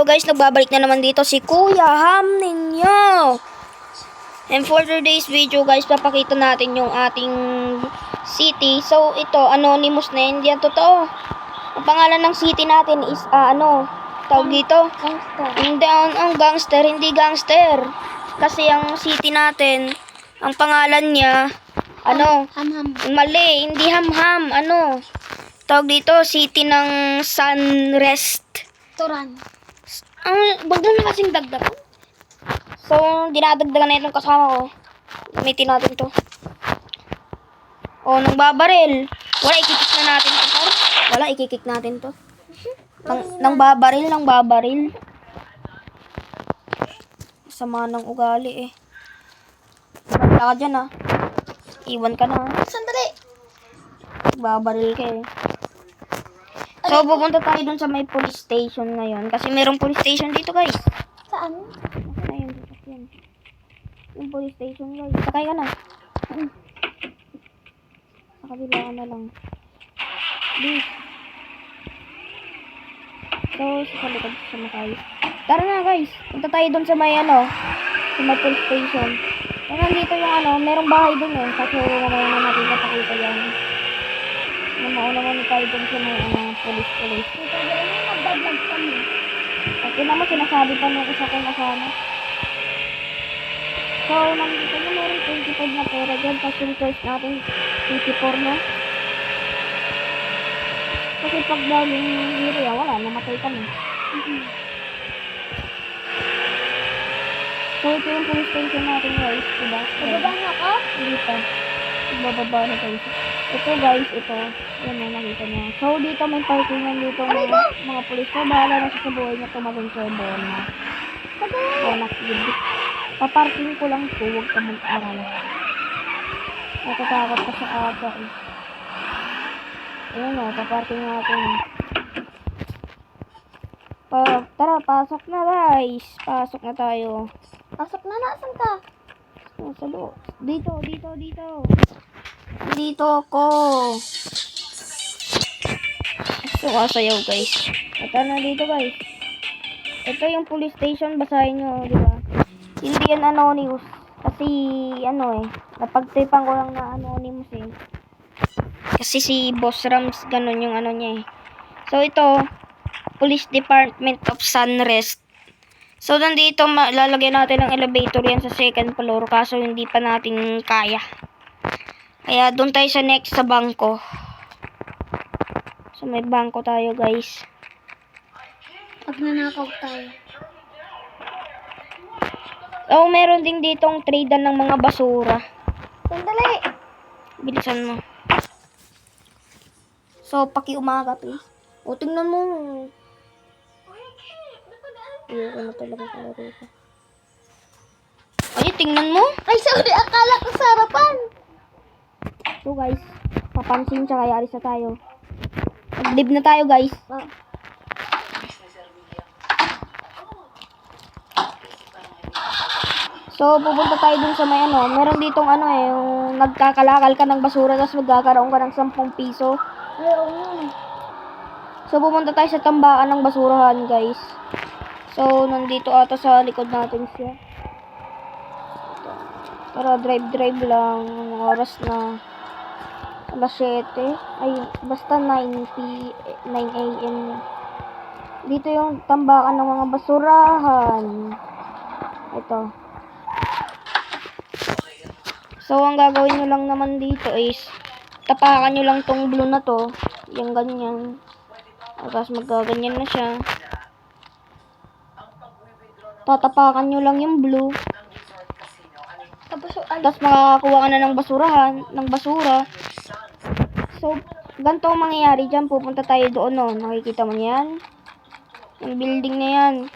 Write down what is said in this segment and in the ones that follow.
guys, nagbabalik na naman dito si Kuya Ham ninyo. And for today's video guys, papakita natin yung ating city. So ito, anonymous na, hindi yan totoo. Ang pangalan ng city natin is tawag dito? Gangster. Hindi ang gangster, hindi gangster. Kasi ang city natin, ang pangalan niya, Ham-ham. mali, hindi ham-ham, tawag dito, city ng Sunrest. Turan. Wag na kasing dagdag. So, dinadagdagan na itong kasama ko. Gamitin natin to. Oh, nang babaril. Wala, ikikik na natin to. Wala, ikikik natin to. Nang babaril. Sama ng ugali eh. Basta ka dyan Iwan ka na. Sandali. Babaril ka eh. So, pupunta tayo dun sa may police station ngayon. Kasi merong police station dito, guys. Saan? Ayun, yan. Yung police station, guys. Sakay ka na. Sa kabila ka na lang. Please. So, sa likod sa makay. Tara na, guys. Punta tayo dun sa may, sa may police station. Kaya dito yung, merong bahay dun eh. Kasi mamaya na natin kapakita yan. Mauna mo tayo dun sa may, police. Ito yan yung nagbablog kami. Okay naman, sinasabi pa nung isa kong kasama. So, nandito na meron 25 na pera dyan. Tapos yung choice natin, 84 na. Kasi pag galing hero, wala, namatay kami. So, ito yung police station natin, guys. Diba? Bababa na ako? Hindi pa. Bababa na tayo. Ito, guys, ito. Yan na, nakita niya. So, dito may parkingan dito mga police. So, bahala na siya sa buhay niya tumating sa Bona. Bona Kid. Paparking ko lang ito. Huwag ka mag-arala. Natatakot ka sa aga eh. Ayan paparking natin. Tara, pasok na guys. Pasok na tayo. Pasok na, nasan ka? Sa loob. Dito. Dito ako. So, sayaw guys. Ito na dito guys. Ito yung police station. Basahin nyo, di ba? Hindi yan anonymous. Kasi, napagtipan ko lang na anonymous eh. Kasi si Boss Rams, ganun yung niya eh. So, ito, Police Department of Sunrest. So, nandito, lalagyan natin ng elevator yan sa second floor. Kaso, hindi pa natin kaya. Kaya, doon tayo sa next sa bangko. So, may bangko tayo, guys. Pag nanakaw tayo. Oh, meron din ditong trade ng mga basura. Sandali. Bilisan mo. So, pakiumaga, please. O, tingnan mo. Ayoko na talaga pala rito. Ay, tingnan mo. Ay, sorry. Akala ko sa harapan. So, guys, papansin siya kaya alis na tayo. Mag-live na tayo, guys. So, pupunta tayo dun sa may meron ditong yung nagkakalakal ka ng basura tapos magkakaroon ka ng 10 piso. Ay, oo. So, pupunta tayo sa tambakan ng basurahan, guys. So, nandito ata sa likod natin siya. Tara, drive lang. Ang oras na alas 7. Ay, basta 9 a.m. Dito yung tambakan ng mga basurahan. Ito. So, ang gagawin nyo lang naman dito is tapakan nyo lang tong blue na to. Yung ganyan. Tapos magkaganyan na siya. Tatapakan nyo lang yung blue. Tapos makakakuha ka na ng basura. So, ganito ang mangyayari dyan. Pupunta tayo doon, Nakikita mo yan? Yung building na yan.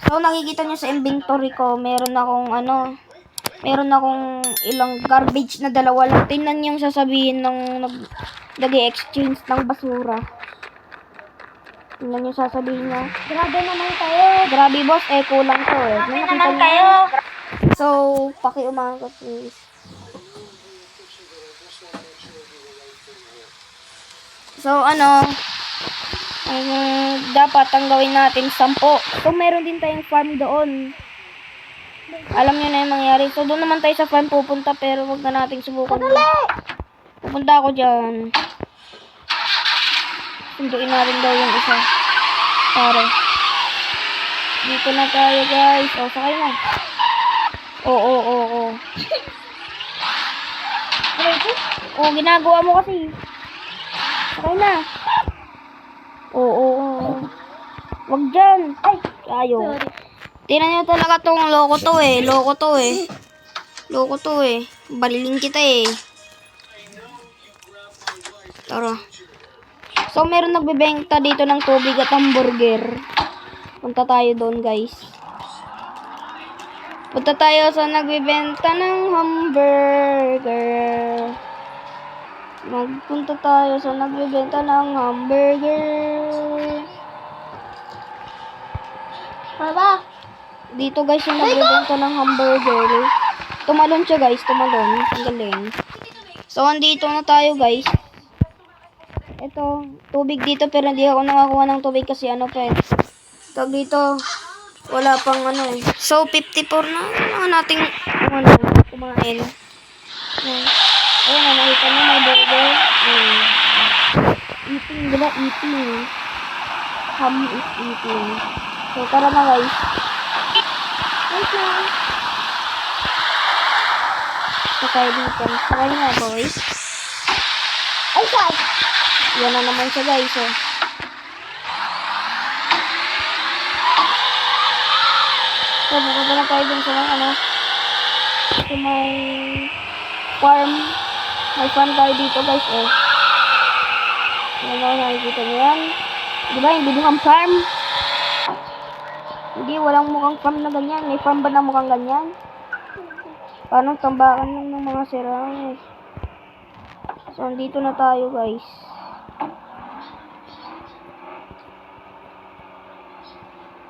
So, nakikita nyo sa inventory ko, meron akong ilang garbage na dalawa lang. Tingnan yung sasabihin ng nag-exchange ng basura. Tingnan yung sasabihin niya. Grabe naman kayo. Grabe boss, kulang to eh. Grabe naman kayo. So, pakiumaga please. So, Dapat ang gawin natin 10. So, meron din tayong farm doon. Alam nyo na yung mangyari. So, doon naman tayo sa farm pupunta, pero wag na natin subukan. Pupunta ako dyan. Sunduin natin daw yung isa. Pare. Dito na tayo, guys. O, sakay na. Oo. O, ginagawa mo kasi. Sakay na. Oo. Wag dyan. Ay, ayaw. Tingnan nyo talaga tong loko to eh. Baliling kita eh. Tara. So, meron nagbebenta dito ng tubig at hamburger. Punta tayo doon, guys. Punta tayo sa nagbebenta ng hamburger. Magpunta tayo sa nagbebenta ng hamburger. Baba. Dito, guys, yung nagbebenta ng hamburger. Tumalon siya, guys. Tumalon. Ang galing. So, andito na tayo, guys. Ito, tubig dito, pero hindi ako nakakuha ng tubig kasi ano pa eh. Tawag dito, wala pang ano eh. So, 54 na nating kumain. Ayun na, nakita nyo may burger. Eating, diba? Eating. Ham is eating. So, tara na, guys. Wait lang. Sakay dito. Sakay na, boys. Ay, saan? Yan na naman siya, guys. Oh. So, pupunta na tayo dun sa may farm. May farm tayo dito, guys. Oh. Yan o, nakikita nyo yan. Diba, hindi mukhang farm. Hindi, walang mukhang farm na ganyan. May farm ba na mukhang ganyan? Parang tambakan lang ng mga sirang. So, dito na tayo, guys.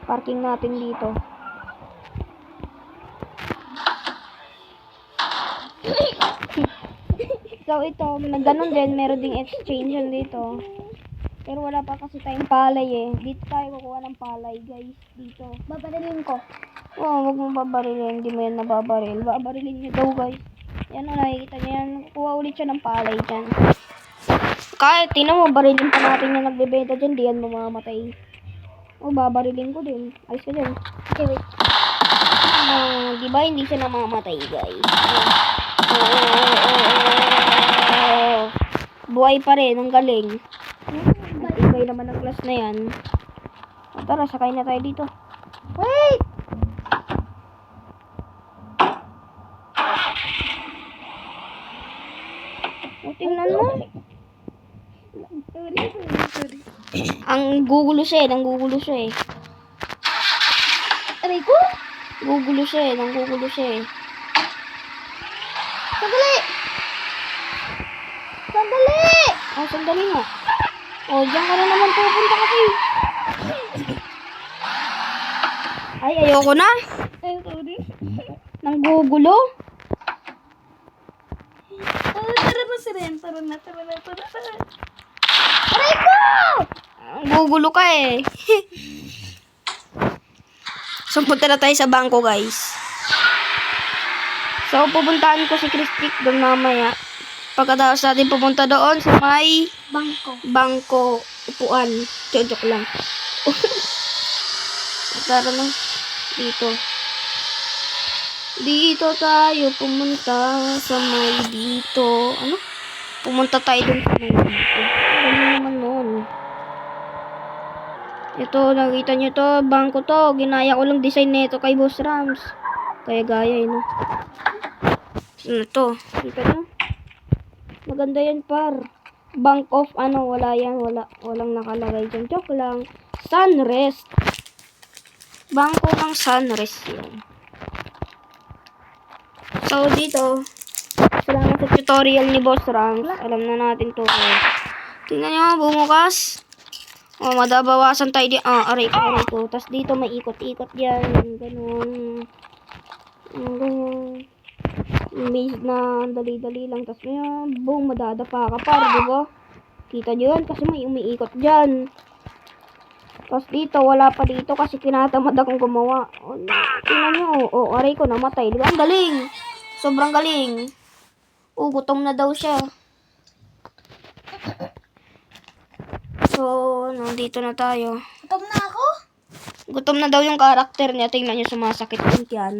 Parking natin dito. So, ito, ganun din. Meron ding exchange yan dito. Pero wala pa kasi tayong palay eh. Dito tayo kukuha ng palay, guys. Dito. Babarilin ko. Oh, wag mong babarilin. Hindi mo yan nababaril. Babarilin nyo daw, guys. Yan o, nakikita nyo yan. Kuha ulit siya ng palay dyan. Kahit, tingnan mo, barilin pa natin yung nagbebenta dyan. Di yan mamamatay. Oh, babarilin ko din. Ayos ka dyan. Okay, wait. Diba hindi siya namamatay, guys? Buhay pa rin. Ang galing. Ibay naman ang class na yan. Tara, sakay na tayo dito. Wait! Tingnan mo. Sorry. Ang gugulo siya eh. Aray ko? Gugulo siya eh. Sandali! Oh, sandali nga. Oh, diyan ka na naman pupunta kasi. Ay, ayoko na. Ay, sorry. Nang gugulo. Tara na si Ren. Tara na. Aray ko! Ang gugulo ka eh. So, punta na tayo sa bangko, guys. So, pupuntahan ko si Christy doon mamaya. Pagkatapos natin pupunta doon sa may bangko upuan. Joke lang. Tara na. Dito tayo pumunta sa may dito. Ano? Pumunta tayo dun sa may dito. Ano naman nun? Ito, nakita nyo to. Bangko to. Ginaya ko lang design nito kay Boss Rams. Kaya gaya no. Ano to? Kita nyo? Maganda yan, par. Bank of ano, wala yan. Walang nakalagay dyan. Joke lang. Sunrest. Bangko ng Sunrest yan. So, dito, salamat sa tutorial ni Boss Ranks. Alam na natin to. Tingnan nyo, bumukas. O, madabawasan tayo di. Aray ko. Tapos dito may ikot-ikot yan. Ganun. Ganun. Maze na dali-dali lang. Tapos boom, madadapa ka par, diba? Kita nyo yan kasi may umiikot dyan. Tapos dito, wala pa dito kasi tinatamad akong gumawa. Oh, tingnan nyo. Oh, aray ko namatay. Di ba? Ang galing. Sobrang galing. Oh, gutom na daw siya. So, nandito na tayo. Gutom na ako. Gutom na daw yung karakter niya. Tingnan nyo, sumasakit yung tiyan.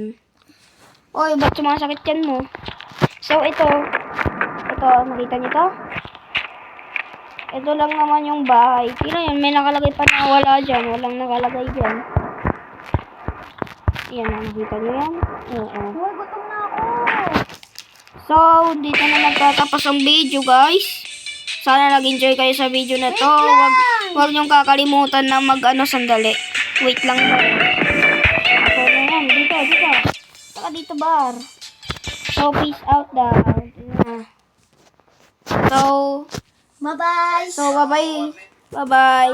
Oy, ba't sumasakit yan mo? So, ito, nakita niyo to? Ito lang naman yung bahay. Tingnan yun, may nakalagay pa na wala dyan. Walang nakalagay dyan. Yan, nakita niyo yan? Oo. Uy, gutom na ako. So, dito na nagtatapos ang video, guys. Sana nag-enjoy kayo sa video na to. Huwag niyong kakalimutan na sandali. Wait lang ba? So, yan, dito. Saka dito, bar. So, peace out daw. So, Bye-bye. bye-bye. Bye-bye.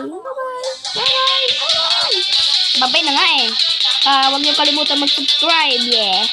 Bye-bye na nga eh. Huwag niyo kalimutan mag-subscribe, yeah.